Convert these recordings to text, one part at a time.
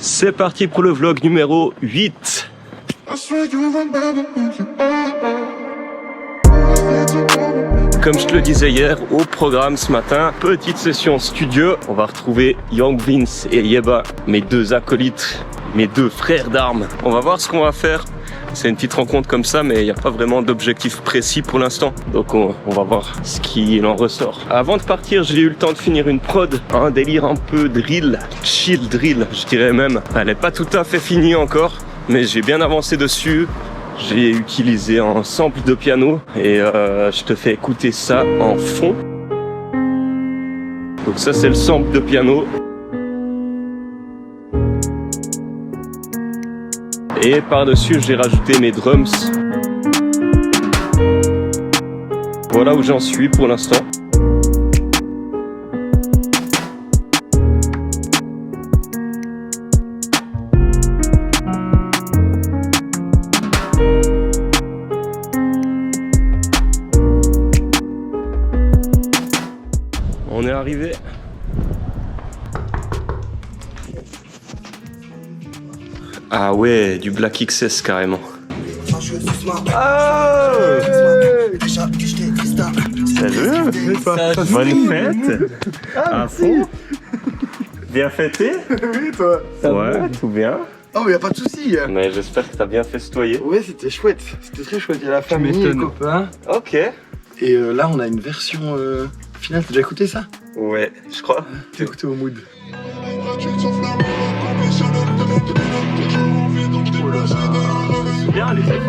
C'est parti pour le vlog numéro 8. Comme je te le disais hier, au programme ce matin, petite session studio. On va retrouver Young Vince et Yeba, mes deux acolytes, mes deux frères d'armes. On va voir ce qu'on va faire. C'est une petite rencontre comme ça, mais il n'y a pas vraiment d'objectif précis pour l'instant. Donc on va voir ce qu'il en ressort. Avant de partir, j'ai eu le temps de finir une prod. Un délire un peu drill, chill drill, je dirais même. Elle n'est pas tout à fait finie encore, mais j'ai bien avancé dessus. J'ai utilisé un sample de piano et je te fais écouter ça en fond. Donc ça c'est le sample de piano. Et par-dessus j'ai rajouté mes drums. Voilà où j'en suis pour l'instant. On est arrivé. Ah ouais, du Black XS carrément. Ah salut. Bonne fête. À fond. Bien fêté? Oui, toi. Ouais, tout bien. Oh, mais y a pas de soucis. Mais j'espère que t'as bien festoyé. Ouais, c'était chouette. C'était très chouette. Il y a la famille, les copains. Ok. Et là, on a une version finale. T'as déjà écouté ça? Ouais, je crois. T'as écouté au mood. C'est bien les effets.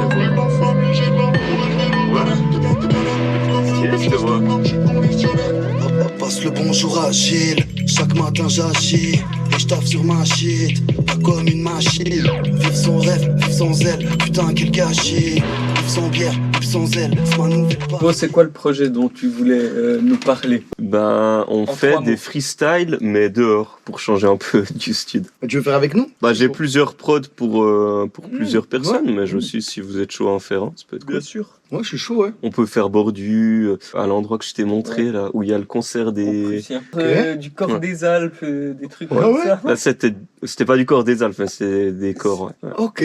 Ouais. Je te vois. Passe le bonjour à Gilles. Chaque matin j'agis et je taffe sur ma shit. Pas comme une machine. Vive son rêve, vive son zèle. Putain quel gâchis. Vive son bière, vive son zèle. C'est ma nouvelle part. Bon, c'est quoi le projet dont tu voulais nous parler? Ben, on fait des freestyles, mais dehors, pour changer un peu du studio. Tu veux faire avec nous? Bah, j'ai plusieurs prods pour plusieurs personnes, mais je suis si vous êtes chaud à en faire un, ça peut être cool. Bien sûr. Moi, je suis chaud, ouais. On peut faire Bordu, à l'endroit que je t'ai montré, là, où il y a le concert des... Du corps des Alpes, des trucs Ouais, comme ouais. ça. Là, c'était pas du corps des Alpes, mais c'était des corps, ouais. Ok.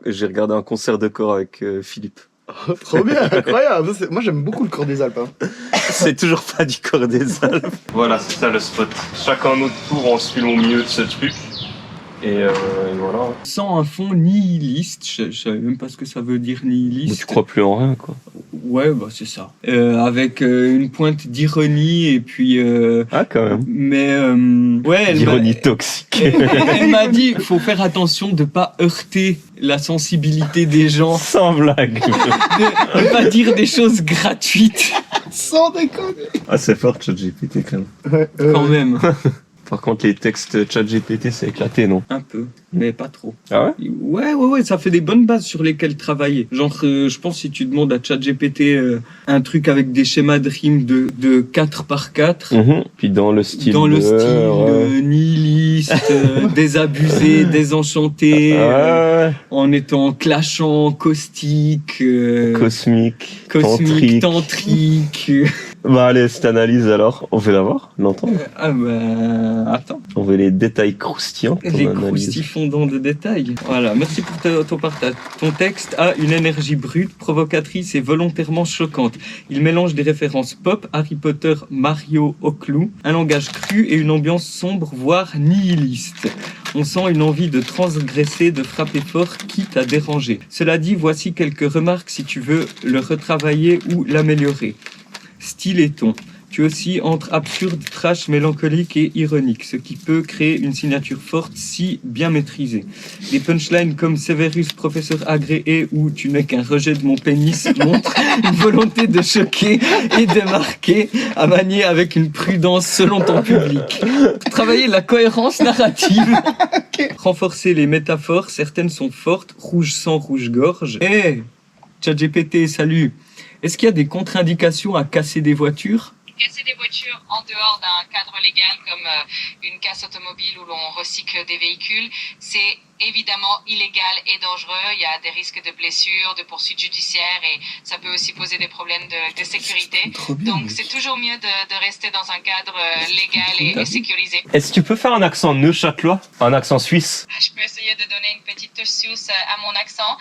J'ai regardé un concert de corps avec Philippe. Trop bien, incroyable. Moi, j'aime beaucoup le corps des Alpes. Hein. C'est toujours pas du corps des Alpes. Voilà, c'est ça le spot. Chacun notre tour, on se filme au milieu de ce truc. Et voilà. Sans un fond nihiliste, je savais même pas ce que ça veut dire nihiliste. Mais tu crois plus en rien, quoi. Ouais, bah c'est ça. Avec une pointe d'ironie et puis... Ah, quand même. Mais ouais, D'ironie toxique. Elle m'a dit, faut faire attention de pas heurter la sensibilité des gens, Sans blague. de pas dire des choses gratuites Sans déconner. Ah, c'est fort, ChatGPT, quand même. Ouais, quand même. Par contre, les textes ChatGPT, c'est éclaté, non? Un peu, mais pas trop. Ah ouais? Ouais, ça fait des bonnes bases sur lesquelles travailler. Genre, je pense si tu demandes à ChatGPT un truc avec des schémas de rimes de 4 par 4, Puis dans le style. nihiliste, désabusé, désenchanté, en étant clashant, caustique, Cosmique, tantrique. Bah allez, cette analyse alors, on veut la voir, l'entendre. Ah bah, attends. On veut les détails croustillants. de ton Les analyse. croustifondants de détails. Voilà, merci pour ton partage. Ton texte a une énergie brute, provocatrice et volontairement choquante. Il mélange des références pop, Harry Potter, Mario au clou, un langage cru et une ambiance sombre, voire nihiliste. On sent une envie de transgresser, de frapper fort, quitte à déranger. Cela dit, voici quelques remarques si tu veux le retravailler ou l'améliorer. Style et ton. Tu oscilles entre absurde, trash, mélancolique et ironique, ce qui peut créer une signature forte si bien maîtrisée. Des punchlines comme Severus, professeur agréé ou tu n'es qu'un rejet de mon pénis montrent une volonté de choquer et de marquer à manier avec une prudence selon ton public. Travailler la cohérence narrative. Renforcer les métaphores, certaines sont fortes, rouge sang, rouge-gorge. ChatGPT, salut. Est-ce qu'il y a des contre-indications à casser des voitures? Casser des voitures en dehors d'un cadre légal comme une casse automobile où l'on recycle des véhicules, c'est évidemment illégal et dangereux. Il y a des risques de blessures, de poursuites judiciaires et ça peut aussi poser des problèmes de sécurité. Donc c'est toujours mieux de rester dans un cadre légal et sécurisé. Est-ce que tu peux faire un accent neuchâtelois? Un accent suisse? Je peux essayer de donner une petite touche suisse à mon accent.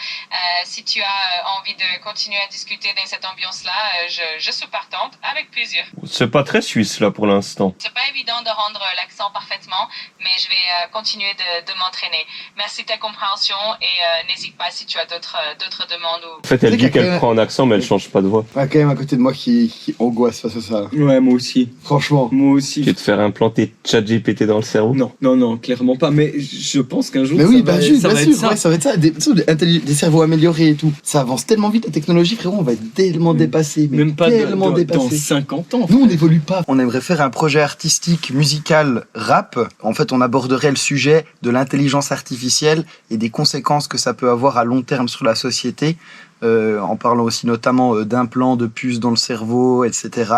Si tu as envie de continuer à discuter dans cette ambiance-là, je suis partante avec plaisir. C'est pas très suisse là pour l'instant. C'est pas évident de rendre l'accent parfaitement, mais je vais continuer de m'entraîner. Merci de ta compréhension et n'hésite pas si tu as d'autres demandes. En fait, elle dit qu'elle prend un accent, mais elle change pas de voix. Il y a quand même à côté de moi qui angoisse face à ça. Ouais, moi aussi. Franchement. Moi aussi. Tu veux te faire implanter ChatGPT dans le cerveau? Non, clairement pas. Mais je pense qu'un jour, Mais oui, bah ça va être ça. ouais, ça va être ça. Des cerveaux améliorés et tout. Ça avance tellement vite, la technologie, frérot, on va être tellement dépassé. Mais Même pas tellement dans dépassé. 50 ans. Nous, on n'évolue pas. On aimerait faire un projet artistique, musical, rap. En fait, on aborderait le sujet de l'intelligence artificielle et des conséquences que ça peut avoir à long terme sur la société, en parlant aussi notamment d'implants, de puces dans le cerveau, etc.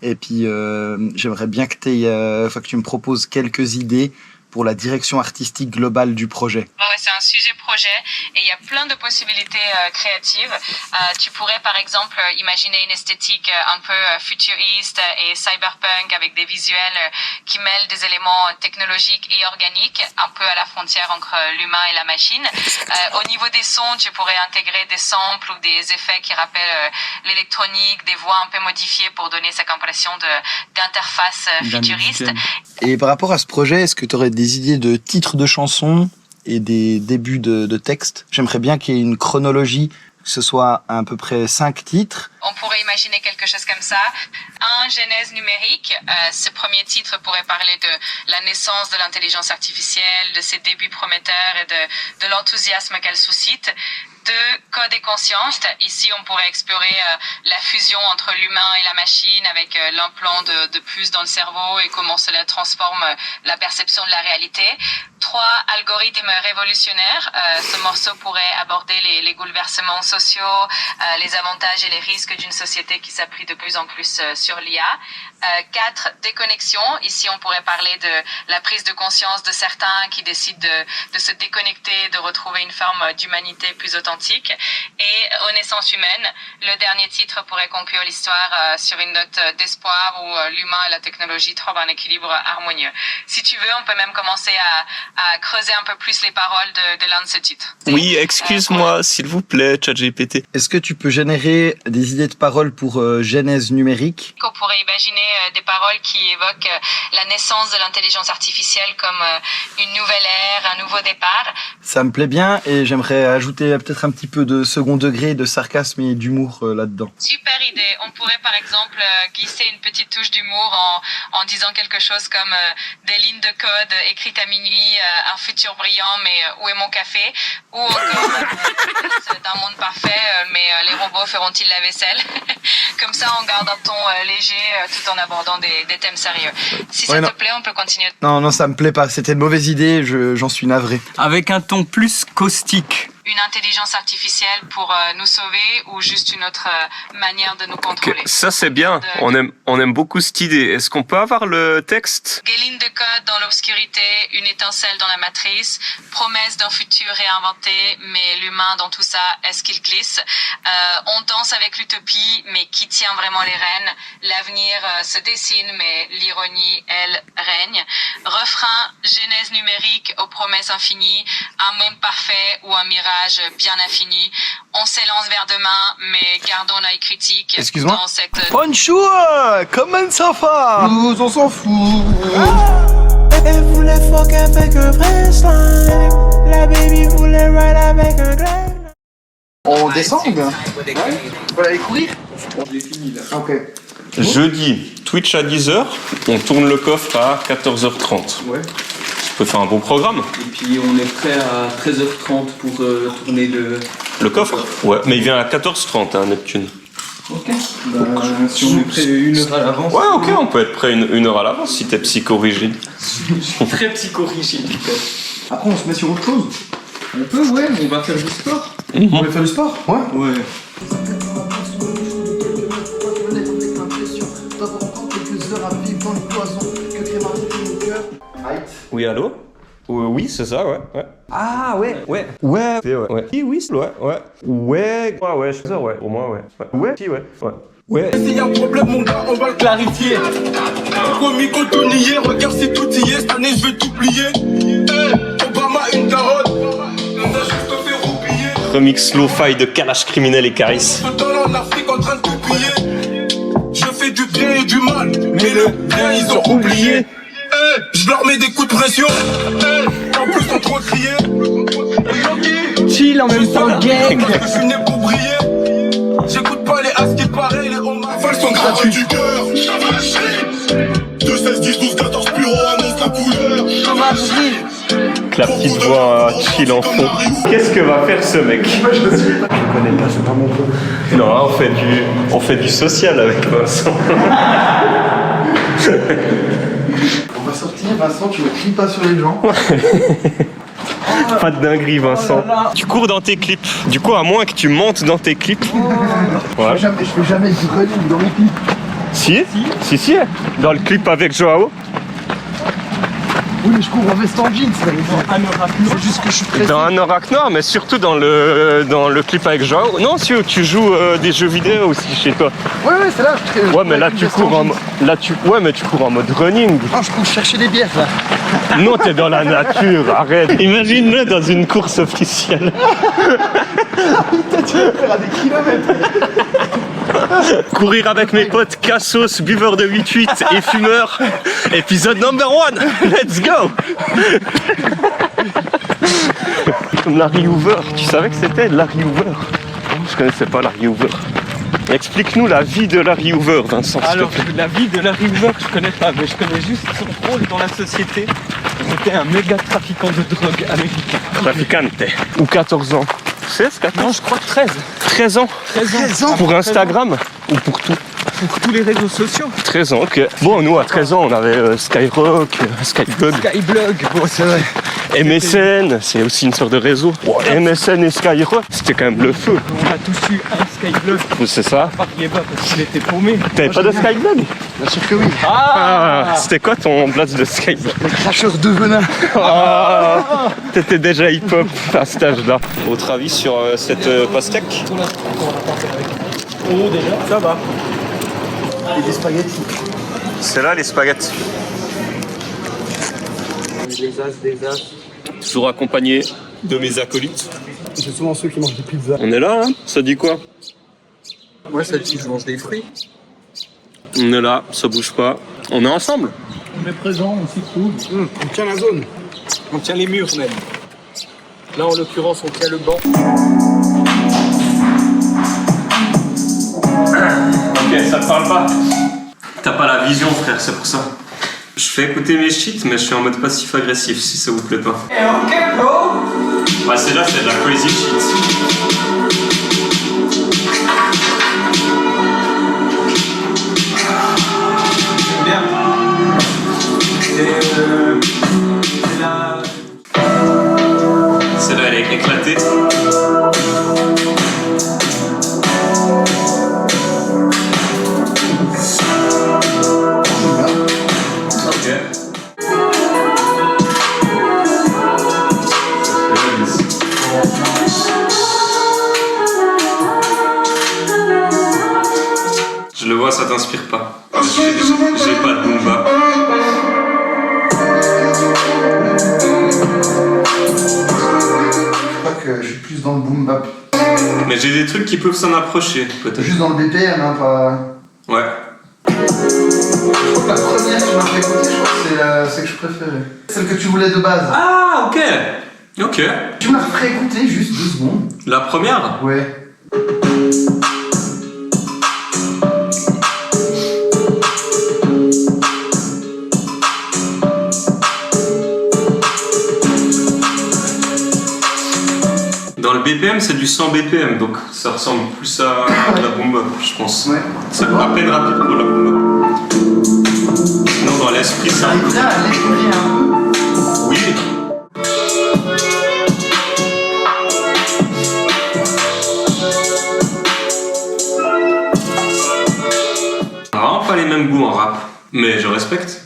Et puis, j'aimerais bien que tu me proposes quelques idées pour la direction artistique globale du projet. Ouais, c'est un sujet projet et il y a plein de possibilités créatives. Tu pourrais par exemple imaginer une esthétique un peu futuriste et cyberpunk avec des visuels qui mêlent des éléments technologiques et organiques, un peu à la frontière entre l'humain et la machine. Au niveau des sons, tu pourrais intégrer des samples ou des effets qui rappellent l'électronique, des voix un peu modifiées pour donner cette impression d'interface futuriste. Et par rapport à ce projet, est-ce que tu aurais des idées de titres de chansons et des débuts de textes? J'aimerais bien qu'il y ait une chronologie, que ce soit à peu près 5 titres. On pourrait imaginer quelque chose comme ça. Un genèse numérique, ce premier titre pourrait parler de la naissance de l'intelligence artificielle, de ses débuts prometteurs et de l'enthousiasme qu'elle suscite. 2, code et conscience. Ici, on pourrait explorer la fusion entre l'humain et la machine avec l'implant de puces dans le cerveau et comment cela transforme la perception de la réalité. 3, algorithmes révolutionnaires. Ce morceau pourrait aborder les bouleversements sociaux, les avantages et les risques d'une société qui s'appuie de plus en plus sur l'IA. 4, déconnexion. Ici, on pourrait parler de la prise de conscience de certains qui décident de se déconnecter, de retrouver une forme d'humanité plus authentique. Et Renaissance humaine, le dernier titre pourrait conclure l'histoire sur une note d'espoir où l'humain et la technologie trouvent un équilibre harmonieux. Si tu veux, on peut même commencer à creuser un peu plus les paroles de l'un de ces titres. Oui, excuse-moi, s'il vous plaît, ChatGPT. Est-ce que tu peux générer des idées de paroles pour genèse numérique? On pourrait imaginer des paroles qui évoquent la naissance de l'intelligence artificielle comme une nouvelle ère, un nouveau départ. Ça me plaît bien et j'aimerais ajouter peut-être un petit peu de second degré, de sarcasme et d'humour là-dedans. Super idée. On pourrait par exemple glisser une petite touche d'humour en disant quelque chose comme des lignes de code écrites à minuit, un futur brillant, mais où est mon café? Ou encore c'est un monde parfait, mais les robots feront-ils la vaisselle? Comme ça, on garde un ton léger tout en abordant des thèmes sérieux. Si ça te plaît, on peut continuer. Non, ça me plaît pas. C'était une mauvaise idée, j'en suis navré. Avec un ton plus caustique. Une intelligence artificielle pour nous sauver ou juste une autre manière de nous contrôler. Okay, ça c'est bien, on aime beaucoup cette idée. Est-ce qu'on peut avoir le texte? Des lignes de code dans l'obscurité, une étincelle dans la matrice, promesse d'un futur réinventé, mais l'humain dans tout ça, est-ce qu'il glisse? On danse avec l'utopie, mais qui tient vraiment les rênes? L'avenir se dessine, mais l'ironie, elle, règne. Refrain, genèse numérique aux promesses infinies, un monde parfait ou un mirage bien infini. On s'élance vers demain, mais gardons l'œil critique. Excuse-moi. Dans cette... Bonjour, comment ça va? Nous, on s'en fout. Elle voulait fuck avec un vrai slime. La baby voulait ride avec un glaive. On descend ou bien? On peut aller courir? J'ai fini là. Ok. Jeudi, Twitch à 10h, on tourne le coffre à 14h30. Ouais. Ça peut faire un bon programme. Et puis on est prêt à 13h30 pour tourner Le coffre? Ouais, mais il vient à 14h30, hein, Neptune. Ok. Bah, si on est prêt 1 heure à l'avance. Ouais, ok, on peut être prêt une heure à l'avance si t'es psychorigide. Je suis très psychorigide. Après, on se met sur autre chose. On peut, ouais, on va faire du sport. On va faire du sport? Ouais. Ouais. Oui, allô? Oui, c'est ça, ouais. Ah, ouais. Ouais. Oui, ouais. Ouais, c'est ça, ouais. Au moins, ouais. Ouais. S'il y a un problème, mon gars, on va le clarifier. Promis qu'on tourne hier, regarde si tout y est. Cette année, je vais tout plier. Obama, une carotte. On a juste fait roupiller. Remix lo-fi de Kalash Criminel et Caris. Tout en Afrique en train de tout piller. Je fais du bien et du mal, mais le bien, ils ont oublié. Je leur mets des coups de pression. En plus, on trop crié. Chill en même temps, gang. Parce que je suis né pour briller. J'écoute pas les as qui paraît, les hommages sont gratuits du cœur. 2, 16, 10, 12, 14 bureaux annonce la couleur. Avec la petite voix chill en fond. Qu'est-ce que va faire ce mec? Je connais pas, c'est pas mon truc. Non, on fait du social avec Vincent. On va sortir, Vincent, tu ne cries pas sur les gens. Pas de dinguerie, Vincent. Tu cours dans tes clips. Du coup, à moins que tu montes dans tes clips. Ouais. Je fais jamais du running dans mes clips. Si. Dans le clip avec Joao. Oui, mais je cours en veste en jeans, c'est juste que je suis pressé. Dans un oracle noir, mais surtout dans le clip avec Joao. Non, si tu joues des jeux vidéo aussi chez toi. Ouais, c'est là. Ouais, mais là tu cours mais tu cours en mode running. Non, je cours chercher des bières là. Non, t'es dans la nature, arrête. Imagine-le dans une course officielle. Toi, tu vas faire à des kilomètres. Courir avec mes potes cassos, buveurs de 8-8 et fumeurs. Épisode number 1. Let's go. Comme Larry Hoover. Tu savais que c'était Larry Hoover? Je connaissais pas Larry Hoover. Explique-nous la vie de Larry Hoover, Vincent. Alors, la vie de Larry Hoover, je connais pas, mais je connais juste son rôle dans la société. C'était un méga trafiquant de drogue américain. Traficante. Ou 14 ans. 16, 14? Non, je crois 13. 13 ans. 13 ans. Pour Instagram ou pour tout? Pour tous les réseaux sociaux. 13 ans, ok. Bon, nous, à 13 ans, on avait Skyrock, Skyblog, Skyblog, bon, c'est vrai. MSN, c'est aussi une sorte de réseau. MSN et Skyrock, c'était quand même le feu. On a tous eu un Skyblog. C'est ça. Par Yeba parce qu'il était paumé. T'avais pas de Skyblog? Bien sûr que oui. Ah, c'était quoi ton blast de Skyblog? Le cracheur de venin. Ah, t'étais déjà hip-hop à cet âge-là. Votre avis sur cette pastèque? Ça va. Et des spaghettis. C'est là les spaghettis. Des as. Toujours accompagné de mes acolytes. C'est souvent ceux qui mangent des pizzas. On est là, hein? Ça dit quoi? Moi, ça dit je mange des fruits. On est là, ça bouge pas. On est ensemble. On est présent, on s'y trouve. On tient la zone. On tient les murs même. Là, en l'occurrence, on tient le banc. Ok, ça te parle pas? T'as pas la vision, frère, c'est pour ça. Je fais écouter mes shit, mais je suis en mode passif-agressif, si ça vous plaît pas. Ok, bro. Ouais, c'est là, c'est de la crazy shit. Bien. Celle-là, elle est éclatée. Je le vois, ça t'inspire pas. J'ai pas de boom bap. Je crois que je suis plus dans le boom bap. Mais j'ai des trucs qui peuvent s'en approcher, peut-être. Juste dans le BPM, hein, pas. Ouais. Je crois que la première que tu m'as fait écouter, je crois que c'est celle que je préférais. Celle que tu voulais de base. Ah, ok. Ok. Tu m'as fait écouter juste 2 secondes. La première? Ouais. Dans le BPM, c'est du 100 BPM, donc ça ressemble plus à la boom bap, je pense. Ouais. C'est à peine rapide pour la boom bap. Sinon, dans l'esprit, ça. T'arrives là à l'écouter un peu. Oui. On a vraiment pas les mêmes goûts en rap, mais je respecte.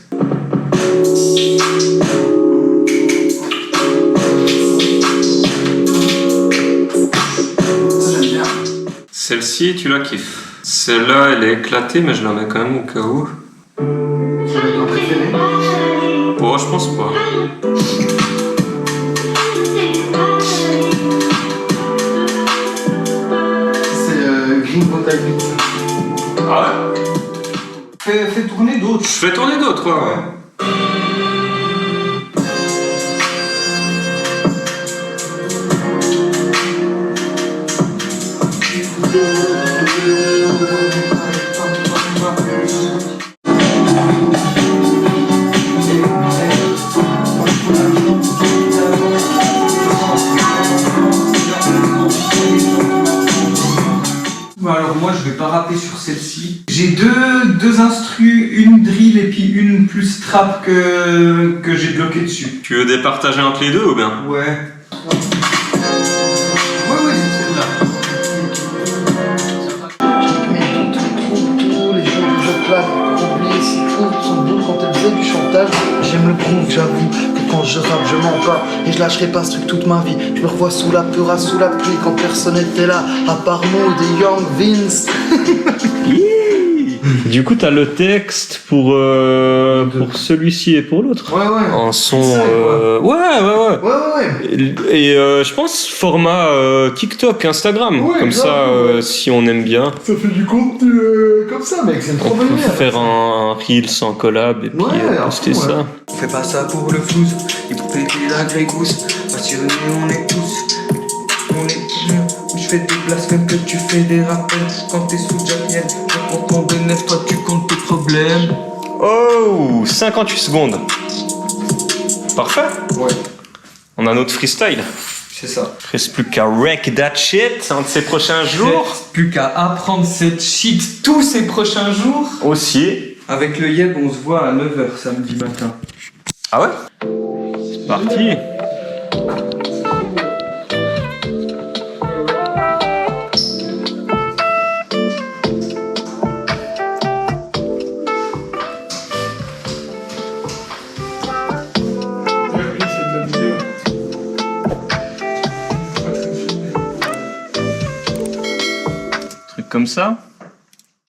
Celle-ci, tu la kiffes. Celle-là, elle est éclatée, mais je la mets quand même au cas où. C'est ton préféré? Oh, je pense pas. C'est Green Bottle Beat. Ah ouais? Fais tourner d'autres. Je fais tourner d'autres, ouais. Bon, alors moi je vais pas rapper sur celle-ci. J'ai deux instrus, une drill et puis une plus trap que j'ai bloqué dessus. Tu veux départager entre les deux ou bien? Ouais. Ouais, c'est celle-là. Mais tous les gens que je claque, oublier si fou, sont beaux quand elles faisaient du chantage. J'aime le groove, j'avoue, que quand je rappe, je mens pas. Et je lâcherai pas ce truc toute ma vie. Je me revois sous la peur, sous la pluie, quand personne n'était là, à part moi des Young Vince. Du coup, t'as le texte pour celui-ci et pour l'autre. Ouais, ouais. En son. Ça, Ouais. Ouais. Et je pense format TikTok, Instagram. Ouais, comme grave, ça, ouais. si on aime bien, Ça fait du contenu comme ça, mec, c'est une on trop bonne peut idée. faire un reel sans collab et puis Ouais, à poster fond, ouais. ça. On fait pas ça pour le flouze, et pour péter la grégousse. Passionnés, on est tous. On est je fais des blagues même que tu fais des rappels. Quand t'es sous Jacquiel, je compte ton bénéfice, toi tu comptes tes problèmes. Oh, 58 secondes. Parfait. Ouais, On a notre freestyle. c'est ça. Il reste plus qu'à wreck that shit un de ces prochains jours. Reste plus qu'à apprendre cette shit tous ces prochains jours. Aussi. Avec le Yeb, on se voit à 9h samedi matin. Ah ouais? C'est parti. Truc comme ça.